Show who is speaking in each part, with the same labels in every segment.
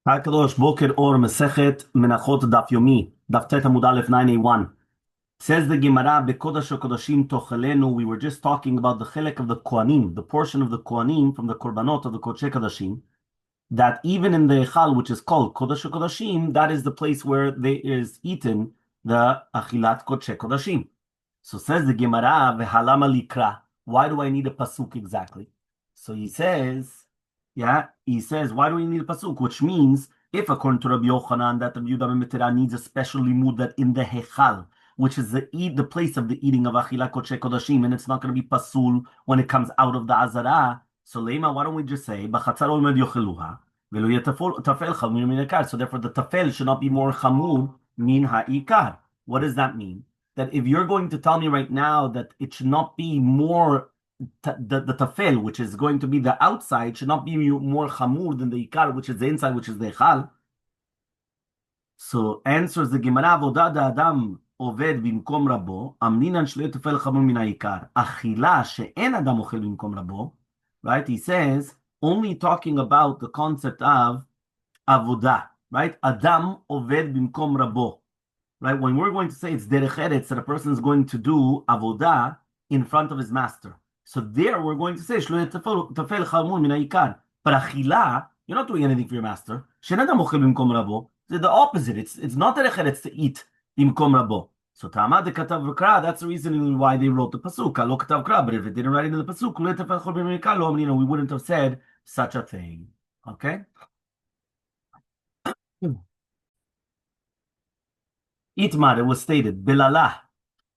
Speaker 1: Kadosh Boker Or Masechet Menachot Daf Yomi Daf Tet Amud Aleph 9a1. Says the Gemara Bekodash Kodashim Tochelenu. We were just talking about the chilek of the Kohanim, the portion of the Kohanim from the Korbanot of the Kodesh Kodashim. That even in the Hechal, which is called Kodesh Kodashim, that is the place where there is eaten the Achilat Kodesh Kodashim. So says the Gemara Vehalama Likra. Why do I need a pasuk exactly? So he says. Yeah, he says, why do we need a pasuk? Which means, if according to Rabbi Yochanan, that the Yehuda ben Metirah needs a special limud that in the Hechal, which is the place of the eating of Achila Kodesh Kodashim, and it's not going to be pasul when it comes out of the Azara. So Lema, why don't we just say, B'chatzar olmed yocheluha, v'lo tafel chamur min ha'ikar. So therefore, the tafel should not be more chamur min ha'ikar. What does that mean? That if you're going to tell me right now that it should not be more the tafel, which is going to be the outside, should not be more chamur than the ikar, which is the inside, which is the echal. So answers the Gemara, avodah adam oved bimkom rabo, amninan shelo tafel chamur min ha'ikar. Achila she'en adam ochel bimkom rabo. Right? He says, only talking about the concept of avodah. Right? Adam oved bimkom rabo. Right? When we're going to say it's derech eretz, that a person is going to do avodah in front of his master. So there we're going to say shlo tafel chamur min ha'ikar. But achila, you're not doing anything for your master. She'en adam ochel bimkom rabo. The opposite. It's not derech eretz to eat bimkom rabo. So Ta'amad de Katav Kra, that's the reason why they wrote the pasuk. Lo Katav Kra, but if it didn't write it in the pasuk, we wouldn't have said such a thing. Okay. Itmar, it was stated, Belalah.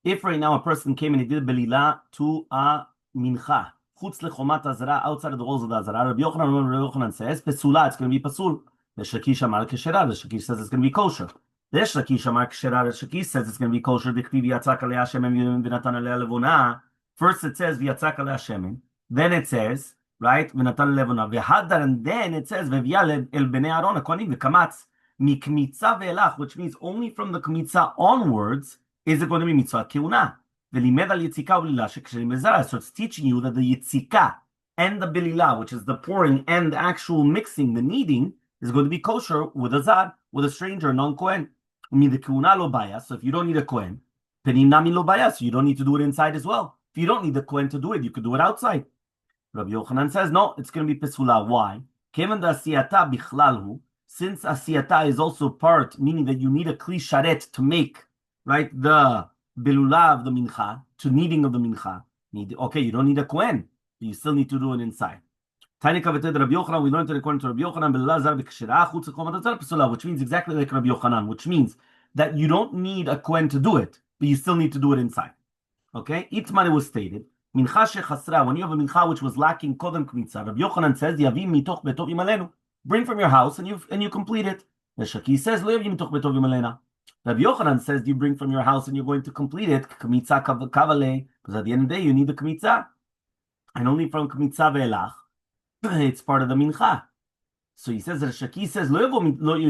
Speaker 1: If right now a person came and he did Belila to a mincha, chutz lechomat azara, outside of the walls of the azara, Rabbi Yochanan says, Pesula, it's going to be pasul. The Shakish Amar Keshera, the Shakish says it's going to be kosher. The Shakish Amar Keshera, the Shakish says it's going to be kosher. First it says V'yatzak alei Hashemen, then it says, right, V'natan levona, V'hadar, and then it says V'vyal el bnei Aaron, Kohanim, V'kamatz, mikmitza ve'elach, which means only from the kmitza onwards is it going to be mitzvah keuna. V'limed al yitzika u'lila shekshrim bezara. So it's teaching you that the yitzika and the belila, which is the pouring and the actual mixing, the kneading, is going to be kosher with a zad, with a stranger, non-kohen. I mean, the keuna lo baya, so if you don't need a kohen, penim nami lo baya, so you don't need to do it inside as well. If you don't need the kohen to do it, you could do it outside. Rabbi Yochanan says, no, it's going to be pesula. Why? Kevan da asiyata bichlalhu, since asiyata is also part, meaning that you need a kli sharet to make, right, the belula of the mincha, to kneading of the mincha. Okay, you don't need a kohen, but you still need to do it inside. Tiny Kavated Rabbi Yochanan, we learned it according to Rabbi Yochanan, which means exactly like Rabbi Yochanan, which means that you don't need a kohen to do it, but you still need to do it inside. Okay? Itmar was stated, mincha shechasra, when you have a mincha which was lacking kodem kmitza, Rabbi Yochanan says, Yavim mitoch betov imalenu, bring from your house and you complete it. The Shaki says, Lo yavim mitoch betov imalena. Rabbi Yochanan says, you bring from your house and you're going to complete it, kmitza kavale, because at the end of the day you need the kmitza, and only from kmitza ve'elach, it's part of the mincha. So he says that Shaki says, you're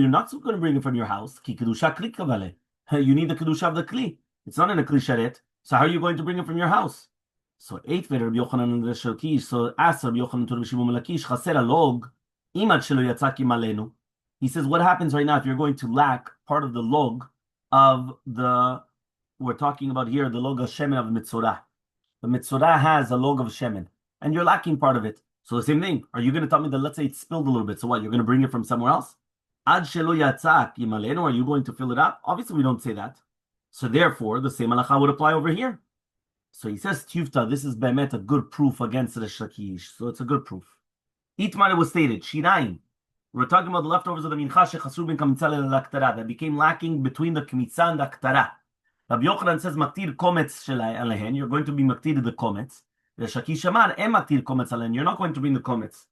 Speaker 1: not going to bring it from your house. Ki kedusha kli kavale. You need the kedusha of the kli. It's not in a kli sharet. So how are you going to bring it from your house? So eighth Rabbi Yochanan and Shakish. So ask Rabbi Yochanan to Rabbi Shimon Lakish, chaser log imad shelo yatzaki malenu. He says, what happens right now if you're going to lack part of the log of we're talking about here, the log of shemen of mitzorah. The mitzorah has a log of shemen, and you're lacking part of it. So the same thing. Are you going to tell me that, let's say it's spilled a little bit, so what, you're going to bring it from somewhere else? Ad shelo yatzak yimalenu, are you going to fill it up? Obviously, we don't say that. So therefore, the same halacha would apply over here. So he says, Tufta, this is bemet a good proof against the Shakish. So it's a good proof. Itmar was stated, Shiraim. We're talking about the leftovers of the mincha shechasru ben kamitzah le'aktara that became lacking between the kamitzah and the aktara. Rabbi Yochanan says, maktir kometz alehen, you're going to be maktir the kometz. The Shakish Amar, maktir kometz alehen, you're not going to bring the kometz.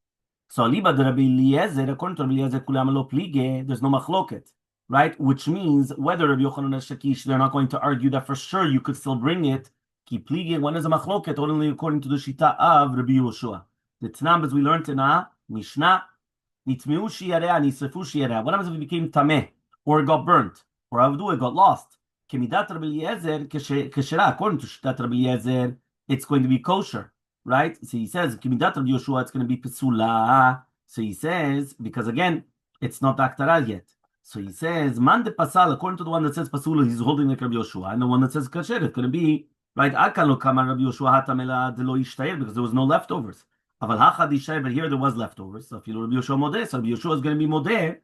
Speaker 1: So aliba de Rabbi Eliezer, according to Rabbi Eliezer, kulam lo plige, there's no machloket, right? Which means whether Rabbi Yochanan and Shakish, they're not going to argue that for sure you could still bring it. Ki plige, when is a machloket? Only according to the shita of Rabbi Yehoshua. The Tanam, as we learned in a Mishnah, nitmeu shi'area, nisrefu shi'area. What happens if it became tameh, or it got burnt, or avdu, it got lost? Kemidat Rabbi Eliezer, keshera, according to shitat Rabbi Eliezer, it's going to be kosher, right? So he says, Kimidat of Yoshua, it's going to be pesula. So he says, because again, It's not Aktara yet. So he says, Man de Pasal, according to the one that says Pasul, he's holding like Rabbi Yoshua, and the one that says Kasher, it's going to be, right, Akalo Kama Rabbi Yoshua Hatamela de lo Ishtair, because there was no leftovers. Aval Hachad Ishtair, but here there was leftovers. So if you know Rabbi Yoshua Modeh, so Rabbi Yoshua is going to be Modeh,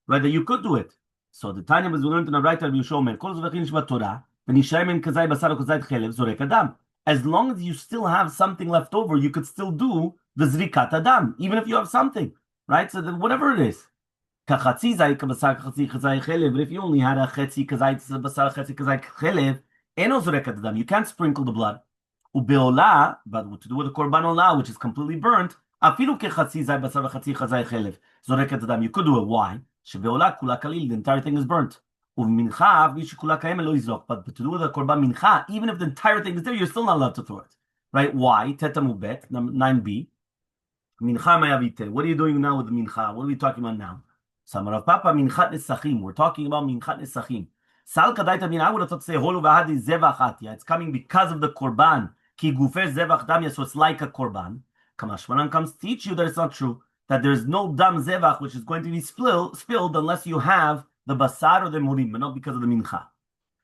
Speaker 1: right, that you could do it. So the Tanya was learned in the right Rabbi Yoshua, Mer, Kol Zvachin Shvat Torah, V'nishaim Min Kazai Basar Kazai Chelev, Zorek Adam. As long as you still have something left over, you could still do the Zrikat Adam, even if you have something, right? So then whatever it is. But if you only had a chetzi kazai basar chetzi kazai chelev, eno zorek adam. You can't sprinkle the blood. Ubeola, but to do with the korban olah, which is completely burnt, afilu kechatzi zay basar chetzi kazai chelev zorek adam. You could do it. Why? Shebeola kula kalil. The entire thing is burnt. Umincha vishu kula kaim lo izrok. But to do with the korban mincha, even if the entire thing is there, you're still not allowed to throw it. Right? Why? Tetamubet 9b. Mincha mayavite. What are you doing now with the mincha? What are we talking about now? Samarav Papa minchat nesachim. We're talking about minchat nesachim. Sal kadaita min. I would have thought to say holu v'hadi zevach atya. It's coming because of the korban. Ki gufer zevach damya. So it's like a korban. Kamashmanan comes to teach you that it's not true. That there's no dam zevach which is going to be spilled unless you have the basar or the murim, but not because of the mincha.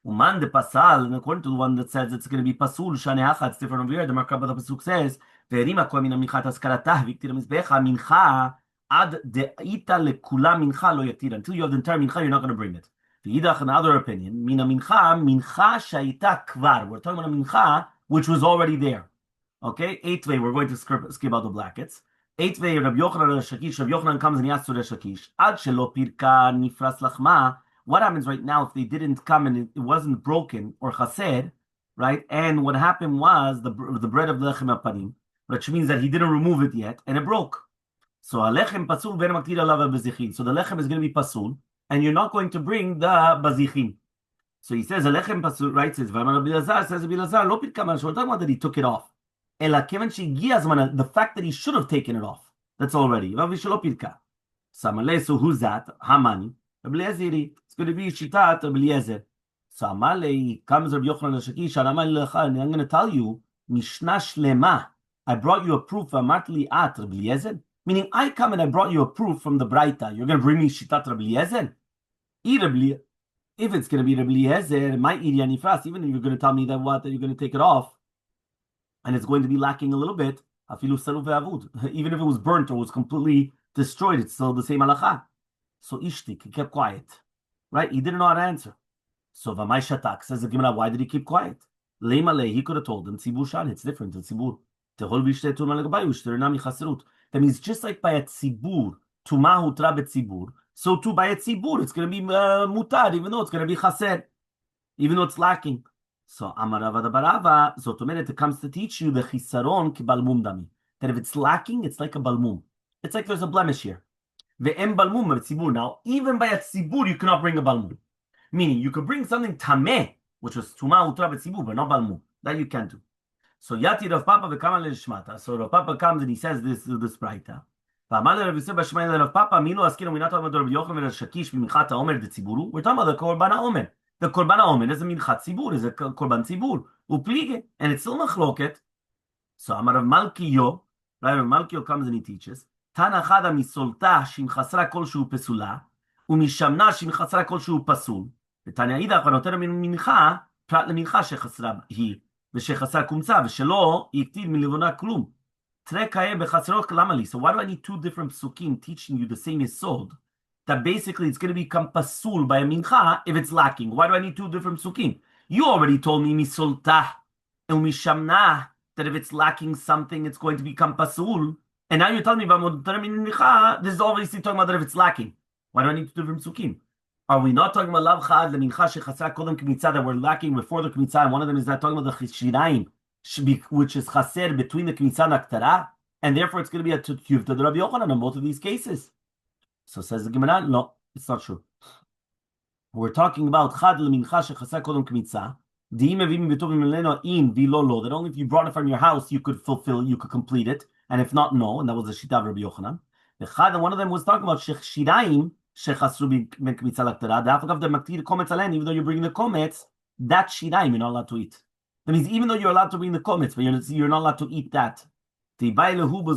Speaker 1: Uman de pasal, and according to the one that says it's going to be pasul shanehacha, it's different over here. The markup of the pasuk says ve'erima kol mina minchat askaratah viktir mizbecha mincha. Ad de'ita lekula mincha lo yatir. Until you have the entire mincha, you're not going to bring it. V'idach, another opinion, mina mincha shaita kvar. We're talking about a mincha which was already there. Okay, 8th way, we're going to skip out the brackets. 8th way, Rabbi Yochanan Shakish. Rabbi Yochanan comes and he asks to Shakish, Ad shelo pirka nifras lachma. What happens right now if they didn't come and it wasn't broken or chaser, right? And what happened was the bread of lechem apanim, which means that he didn't remove it yet, and it broke. So alechem pasul ben maktir alav bezichin. So the lechem is going to be pasul, and you're not going to bring the bazichin. So he says alechem pasul, right? Says Rabbi Elazar, says Rabbi Elazar, lo pitkaman. So we're talking about that he took it off. Ela kevan shegiya zman, the fact that he should have taken it off. That's already. Rabbi shelo pitka. Samaleh. So who's that? Hamani. Rabbi Elazari. It's going to be shitat Rabbi Eliezer. So Amaleh comes Rabbi Yochanan Shakish. And I'm going to tell you Mishnah Shlema. I brought you a proof. Amartli at Rabbi Eliezer. Meaning, I come and I brought you a proof from the Braita. You're going to bring me Shitat Rabbi Eliezer? If it's going to be Rabbi Eliezer, my Irya Nifras, even if you're going to tell me that that you're going to take it off, and it's going to be lacking a little bit, afilu salu ve'avud. Even if it was burnt or was completely destroyed, it's still the same halacha. So Ishtik, he kept quiet. Right? He didn't know how to answer. So Vamai Shatak says the Gemara, why did he keep quiet? Elmaleh, he could have told him, Tzibur Shan, it's different, it's Tzibur. That means just like by a tzibur, tuma hutra betzibur, so too by a tzibur, it's going to be mutar, even though it's going to be chaser, even though it's lacking. So Amarava da Barava, Zotomet, it comes to teach you the chisaron ki balmum dami. That if it's lacking, it's like a balmum. It's like there's a blemish here. Ve'em balmum betzibur. Now, even by a tzibur, you cannot bring a balmum. Meaning, you could bring something tameh, which was tuma hutra betzibur, but not balmum. That you can't do. So Yati Rav Papa v'kama le'shmata. So Rav Papa comes and he says this braita. V'amar Rav Yosef b'shmai Rav Papa minu askinu. We're not talking about Rabbi Yochanan and Shakish b'minchat ha'omer detziburu. We're talking about the korban ha'omer. The korban ha'omer is a minchat tzibur, is a korban tzibur. Uplige, and it's still machloket. So Amar Rav Malkiyo, Rav Malkiyo comes and he teaches. Tana chada misolta shim chasra kol shu pesula, umishamna shim chasra kol shu pasul. V'tanya idach v'noter mincha prat lemincha shechasra hi. ושחסר קומצה, ושלא יקטיב מלבונה כלום. תראה כאה בחסרות למה לי? So why do I need two different psukim teaching you the same yesod? That basically it's going to become pasul by a mincha if it's lacking. Why do I need two different psukim? You already told me misolta and mishamna that if it's lacking something it's going to become pasul. And now you're telling me this is obviously talking about that if it's lacking. Why do I need two different psukim? Are we not talking about lav chad lemincha shechasra kodem k'mitzah that we're lacking before the k'mitzah? And one of them is not talking about the chishiraim, which is chaser between the k'mitzah and aktara, and therefore it's going to be a tutyuv to the Rabbi Yochanan in both of these cases. So says the Gemara, no, it's not true. We're talking about chad lemincha shechasra kodem k'mitzah. Di'im evim b'tovim eleno in v'lo lo. That only if you brought it from your house you could complete it, and if not, no. And that was the shita of Rabbi Yochanan. The chad, and one of them was talking about shechiraim. Even though you're bringing the komets, that shiraim you're not allowed to eat. That means even though you're allowed to bring the komets, but you're not allowed to eat that. The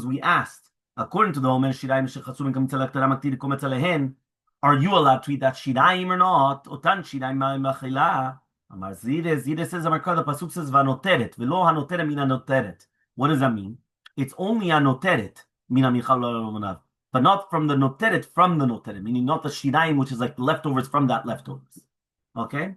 Speaker 1: we asked, according to the Omer shiraim shechasru ben kamitzah laktara maktir komets alehen, are you allowed to eat that shiraim or not? Otan shiraim ma'achila. Amar Zire says, the pasuk says, vanoteret, velo hanoteret min hanoteret. What does that mean? It's only hanoteret, min hamichal lo, but not from the noteret, from the noteret, meaning not the shiraim, which is like the leftovers from that leftovers. Okay?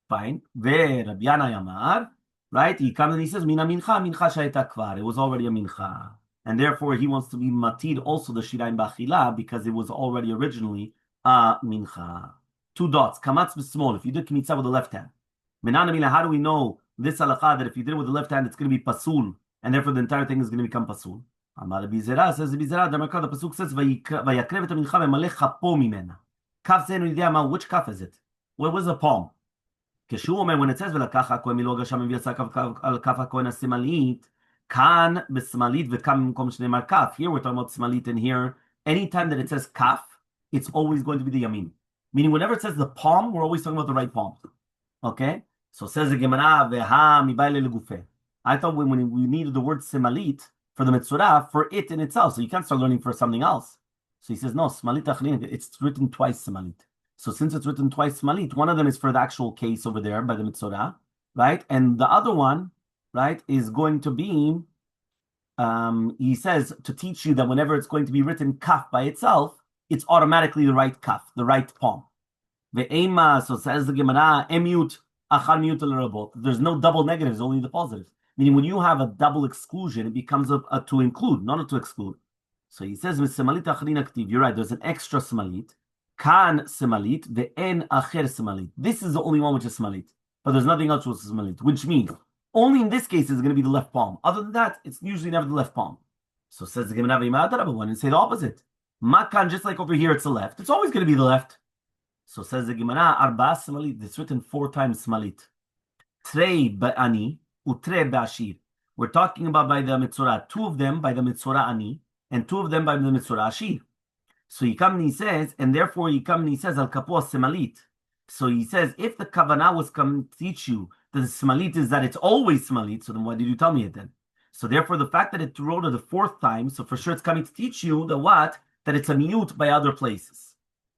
Speaker 1: Fine. Ve Rabbi Yana Yamar, right? He comes and he says, Mina mincha shayta kvar. It was already a mincha. And therefore he wants to be matid also the shiraim bachila because it was already originally a mincha. 2 dots. Kamatz b'small. If you did kmitza with the left hand. Menanamila, how do we know this halakha that if you did it with the left hand, it's going to be pasul, and therefore the entire thing is going to become pasul? Amar Bizera says, Bizera, the pasuk says, Vayakrev et mincha ve'malech chapo mimena. Kaf zenu yidiyama, which kaf is it? What was the palm? When it says, ולקח הכהן מלא גשם ויצא על כף הכהן השמאלית, כאן בשמאלית וכאן במקום שנאמר כף. Here we're talking about שמאלית, and here, anytime that it says kaf, it's always going to be the yamin. Meaning, whenever it says the palm, we're always talking about the right palm. Okay? So says the Gemara, veha mibayle legufe. I thought when we needed the word semalit for the metzorah, for it in itself, so you can't start learning for something else. So he says, no, smalit achrin, it's written twice semalit. So since it's written twice smalit, one of them is for the actual case over there by the metzorah, right? And the other one, right, is going to be, he says, to teach you that whenever it's going to be written kaf by itself, it's automatically the right kaf, the right palm. Ve'ema, so says the Gemara, emut achar miut l'rabot. There's no double negatives, only the positives. Meaning when you have a double exclusion, it becomes a to include, not a to exclude. So he says, "Semalit achrin aktiv." You're right. There's an extra semalit. Kan semalit, ve'en acher semalit. This is the only one which is semalit, but there's nothing else which is semalit. Which means only in this case is going to be the left palm. Other than that, it's usually never the left palm. So says the Gemara, "V'imad and say the opposite. Makan, just like over here, it's the left. It's always going to be the left." So says the Gemara, arba semalit. It's written 4 times semalit. Trei ba'ani utrei ba'ashir. We're talking about by the metzorah, 2 of them by the metzorah ani, and 2 of them by the metzorah ashir. So he comes and he says, and therefore he comes and he says, al kapua semalit. So he says, if the kavanah was come to teach you that the semalit is that it's always semalit, so then why did you tell me it then? So therefore the fact that it wrote it the 4th time, so for sure it's coming to teach you the what? That it's a miyut by other places.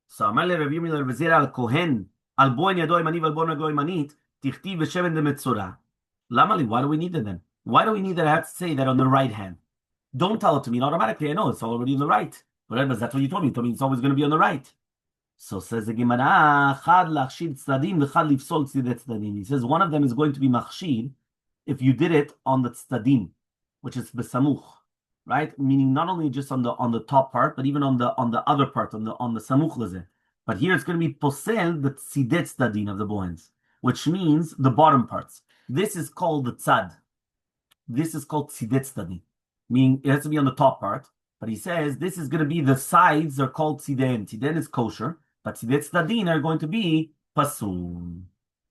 Speaker 1: So Elmaleh Rabbi Yirmiyah al Kohen al boen yado imani val boen yado imanit tichtiv b'shemen de metzorah. Lamali, why do we need it then? Why do we need that? I have to say that on the right hand. Don't tell it to me automatically. I know it's already on the right. Whatever, that's what you told me. You told me it's always going to be on the right. So says the Gemara, chad lachshid tzadim v'chad lifsol tzidet tzadim. He says one of them is going to be machshid if you did it on the tzadim, which is besamuch. Right, meaning not only just on the top part, but even on the other part, on the samuch lezeh. But here it's going to be posel the tzidet tzadin of the bohens, which means the bottom parts. This is called the tzad. This is called tzidet tzadin, meaning it has to be on the top part. But he says this is going to be the sides are called tziden. Tziden is kosher, but tzidet tzadin are going to be pasul.